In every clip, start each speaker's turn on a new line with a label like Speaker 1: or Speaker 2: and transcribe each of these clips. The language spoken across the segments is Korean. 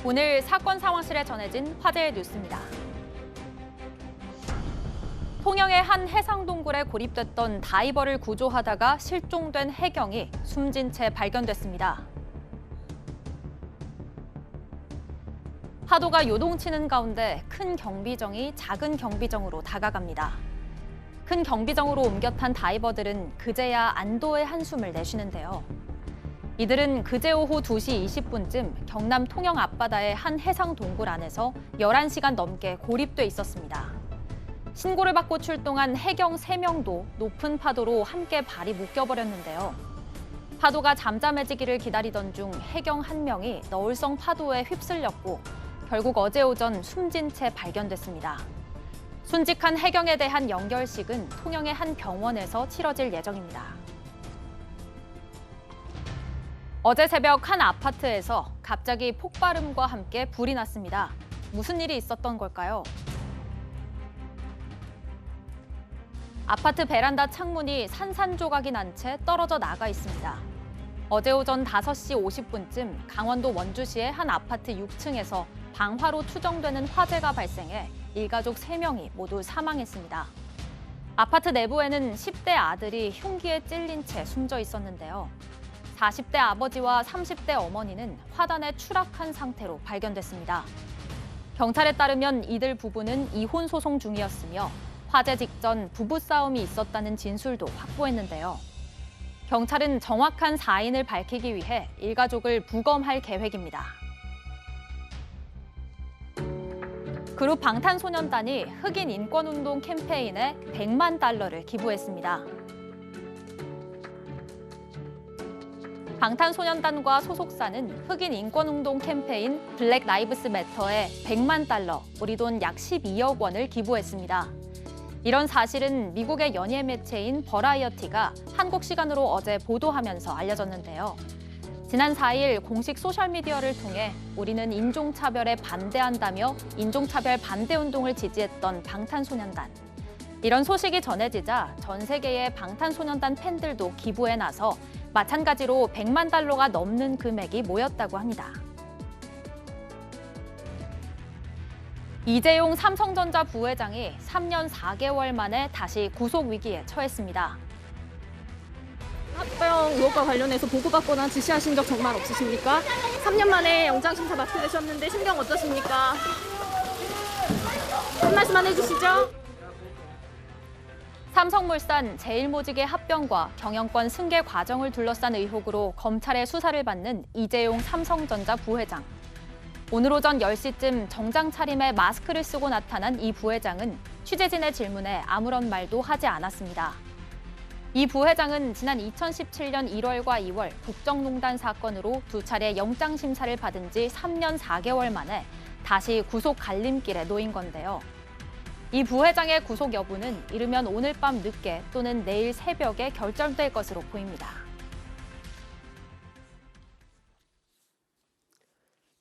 Speaker 1: 오늘 사건 상황실에 전해진 화제의 뉴스입니다. 통영의 한 해상 동굴에 고립됐던 다이버를 구조하다가 실종된 해경이 숨진 채 발견됐습니다. 파도가 요동치는 가운데 큰 경비정이 작은 경비정으로 다가갑니다. 큰 경비정으로 옮겨 탄 다이버들은 그제야 안도의 한숨을 내쉬는데요. 이들은 그제 오후 2시 20분쯤 경남 통영 앞바다의 한 해상 동굴 안에서 11시간 넘게 고립돼 있었습니다. 신고를 받고 출동한 해경 3명도 높은 파도로 함께 발이 묶여버렸는데요. 파도가 잠잠해지기를 기다리던 중 해경 1명이 너울성 파도에 휩쓸렸고 결국 어제 오전 숨진 채 발견됐습니다. 순직한 해경에 대한 연결식은 통영의 한 병원에서 치러질 예정입니다. 어제 새벽 한 아파트에서 갑자기 폭발음과 함께 불이 났습니다. 무슨 일이 있었던 걸까요? 아파트 베란다 창문이 산산조각이 난 채 떨어져 나가 있습니다. 어제 오전 5시 50분쯤 강원도 원주시의 한 아파트 6층에서 방화로 추정되는 화재가 발생해 일가족 3명이 모두 사망했습니다. 아파트 내부에는 10대 아들이 흉기에 찔린 채 숨져 있었는데요. 40대 아버지와 30대 어머니는 화단에 추락한 상태로 발견됐습니다. 경찰에 따르면 이들 부부는 이혼 소송 중이었으며 화재 직전 부부싸움이 있었다는 진술도 확보했는데요. 경찰은 정확한 사인을 밝히기 위해 일가족을 부검할 계획입니다. 그룹 방탄소년단이 흑인 인권운동 캠페인에 100만 달러를 기부했습니다. 방탄소년단과 소속사는 흑인 인권운동 캠페인 블랙 라이브스 매터에 100만 달러, 우리 돈 약 12억 원을 기부했습니다. 이런 사실은 미국의 연예 매체인 버라이어티가 한국 시간으로 어제 보도하면서 알려졌는데요. 지난 4일 공식 소셜미디어를 통해 우리는 인종차별에 반대한다며 인종차별 반대운동을 지지했던 방탄소년단. 이런 소식이 전해지자 전 세계의 방탄소년단 팬들도 기부에 나서 마찬가지로 100만 달러가 넘는 금액이 모였다고 합니다. 이재용 삼성전자 부회장이 3년 4개월 만에 다시 구속 위기에 처했습니다.
Speaker 2: 합병 의혹과 관련해서 보고받거나 지시하신 적 정말 없으십니까? 3년 만에 영장심사 맡게 되셨는데 심경 어떠십니까? 한 말씀만 해주시죠.
Speaker 1: 삼성물산 제일모직의 합병과 경영권 승계 과정을 둘러싼 의혹으로 검찰의 수사를 받는 이재용 삼성전자 부회장. 오늘 오전 10시쯤 정장 차림에 마스크를 쓰고 나타난 이 부회장은 취재진의 질문에 아무런 말도 하지 않았습니다. 이 부회장은 지난 2017년 1월과 2월 국정농단 사건으로 2차례 영장심사를 받은 지 3년 4개월 만에 다시 구속 갈림길에 놓인 건데요. 이 부회장의 구속 여부는 이르면 오늘 밤 늦게 또는 내일 새벽에 결정될 것으로 보입니다.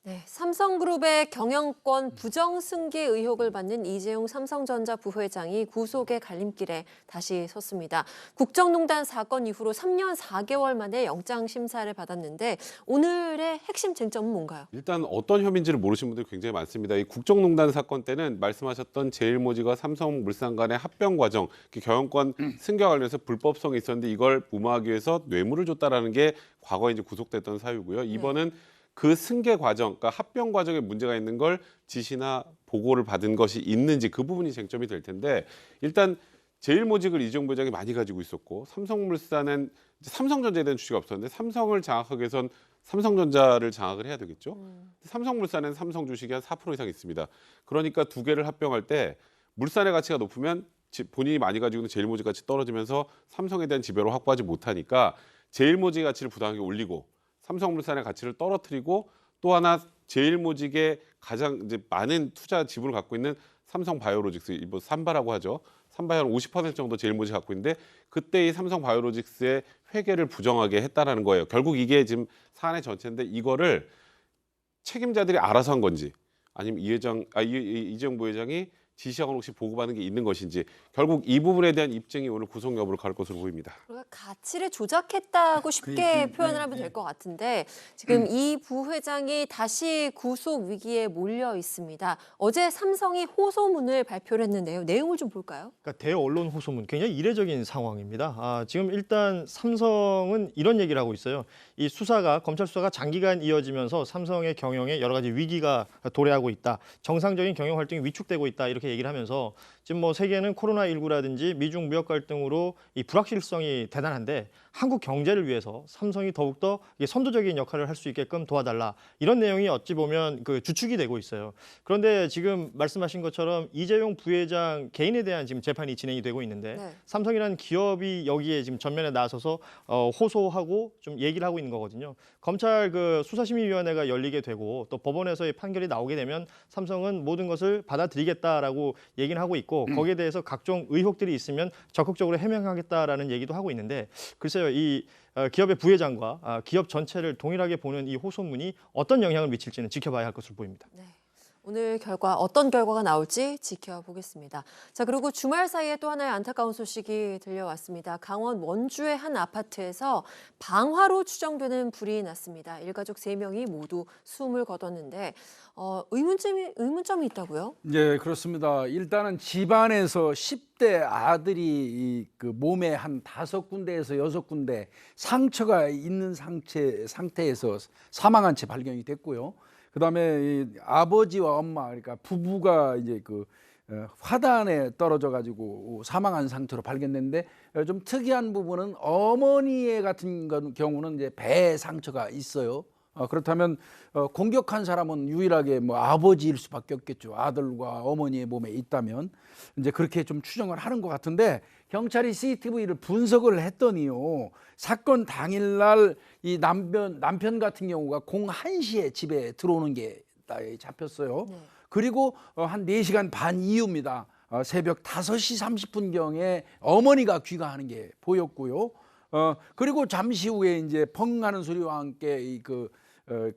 Speaker 3: 네, 삼성그룹의 경영권 부정승계 의혹을 받는 이재용 삼성전자 부회장이 구속의 갈림길에 다시 섰습니다. 국정농단 사건 이후로 3년 4개월 만에 영장심사를 받았는데 오늘의 핵심 쟁점은 뭔가요?
Speaker 4: 일단 어떤 혐의인지를 모르시는 분들이 굉장히 많습니다. 이 국정농단 사건 때는 말씀하셨던 제일모직과 삼성물산 간의 합병 과정, 경영권 승계와 관련해서 불법성이 있었는데 이걸 무마하기 위해서 뇌물을 줬다라는 게 과거에 이제 구속됐던 사유고요. 이번은 그 승계 과정, 그러니까 합병 과정에 문제가 있는 걸 지시나 보고를 받은 것이 있는지 그 부분이 쟁점이 될 텐데 일단 제일모직을 이재용 부회장이 많이 가지고 있었고 삼성물산은 삼성전자에 대한 주식이 없었는데 삼성을 장악하기 위해선 삼성전자를 장악을 해야 되겠죠. 삼성물산은 삼성 주식이 한 4% 이상 있습니다. 그러니까 두 개를 합병할 때 물산의 가치가 높으면 본인이 많이 가지고 있는 제일모직 가치 떨어지면서 삼성에 대한 지배를 확보하지 못하니까 제일모직 가치를 부당하게 올리고 삼성물산의 가치를 떨어뜨리고 또 하나 제일모직의 가장 이제 많은 투자 지분을 갖고 있는 삼성바이오로직스, 뭐 삼바라고 하죠. 삼바이오는 50% 정도 제일모직 갖고 있는데 그때 이 삼성바이오로직스의 회계를 부정하게 했다라는 거예요. 결국 이게 지금 사안의 전체인데 이거를 책임자들이 알아서 한 건지 아니면 이재용 부회장이 지시하거나 혹시 보고받은 게 있는 것인지 결국 이 부분에 대한 입증이 오늘 구속 여부를 가를 것으로 보입니다.
Speaker 3: 그러니까 가치를 조작했다고 쉽게 표현을 하면 될 것 같은데 지금 이 부회장이 다시 구속 위기에 몰려 있습니다. 어제 삼성이 호소문을 발표를 했는데요. 내용을 좀 볼까요?
Speaker 5: 그러니까 대언론 호소문 굉장히 이례적인 상황입니다. 지금 일단 삼성은 이런 얘기를 하고 있어요. 이 수사가 검찰 수사가 장기간 이어지면서 삼성의 경영에 여러 가지 위기가 도래하고 있다. 정상적인 경영 활동이 위축되고 있다. 이렇게 얘기를 하면서 지금 뭐 세계는 코로나19라든지 미중 무역 갈등으로 이 불확실성이 대단한데 한국 경제를 위해서 삼성이 더욱더 선도적인 역할을 할 수 있게끔 도와달라. 이런 내용이 어찌 보면 그 주축이 되고 있어요. 그런데 지금 말씀하신 것처럼 이재용 부회장 개인에 대한 지금 재판이 진행이 되고 있는데
Speaker 3: 네.
Speaker 5: 삼성이라는 기업이 여기에 지금 전면에 나서서 호소하고 좀 얘기를 하고 있는 거거든요. 검찰 그 수사심의위원회가 열리게 되고 또 법원에서의 판결이 나오게 되면 삼성은 모든 것을 받아들이겠다라고 얘기는 하고 있고 거기에 대해서 각종 의혹들이 있으면 적극적으로 해명하겠다라는 얘기도 하고 있는데 글쎄요, 이 기업의 부회장과 기업 전체를 동일하게 보는 이 호소문이 어떤 영향을 미칠지는 지켜봐야 할 것으로 보입니다.
Speaker 3: 네. 오늘 결과 어떤 결과가 나올지 지켜보겠습니다. 자, 그리고 주말 사이에 또 하나의 안타까운 소식이 들려왔습니다. 강원 원주의 한 아파트에서 방화로 추정되는 불이 났습니다. 일가족 3명이 모두 숨을 거뒀는데 의문점이 있다고요?
Speaker 6: 네, 그렇습니다. 일단은 집안에서 10대 아들이 그 몸에 한 5군데에서 6군데 상처가 있는 상태에서 사망한 채 발견이 됐고요. 그다음에 이 아버지와 엄마, 그러니까 부부가 이제 그 화단에 떨어져 가지고 사망한 상태로 발견됐는데 좀 특이한 부분은 어머니의 같은 경우는 이제 배에 상처가 있어요. 그렇다면 공격한 사람은 유일하게 뭐 아버지일 수밖에 없겠죠. 아들과 어머니의 몸에 있다면 이제 그렇게 좀 추정을 하는 것 같은데 경찰이 CCTV를 분석을 했더니요. 사건 당일날 이 남편 같은 경우가 01시에 집에 들어오는 게 잡혔어요.
Speaker 3: 네.
Speaker 6: 그리고 한 4시간 반 이후입니다. 새벽 5시 30분경에 어머니가 귀가하는 게 보였고요. 그리고 잠시 후에 이제 펑 하는 소리와 함께 그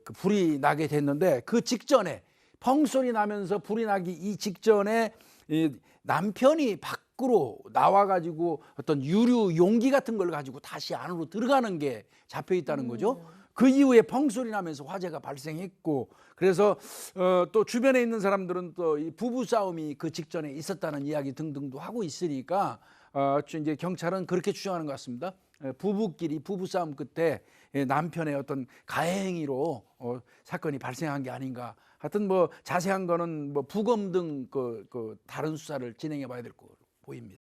Speaker 6: 불이 나게 됐는데 그 직전에 펑 소리 나면서 불이 나기 이 직전에 이 남편이 밖으로 나와가지고 어떤 유류 용기 같은 걸 가지고 다시 안으로 들어가는 게 잡혀 있다는 거죠. 그 이후에 펑 소리 나면서 화재가 발생했고 그래서 또 주변에 있는 사람들은 또 이 부부 싸움이 그 직전에 있었다는 이야기 등등도 하고 있으니까 이제 경찰은 그렇게 추정하는 것 같습니다. 부부끼리 부부싸움 끝에 남편의 어떤 가해행위로 사건이 발생한 게 아닌가. 하여튼 뭐 자세한 거는 뭐 부검 등 그 다른 수사를 진행해 봐야 될 거 보입니다.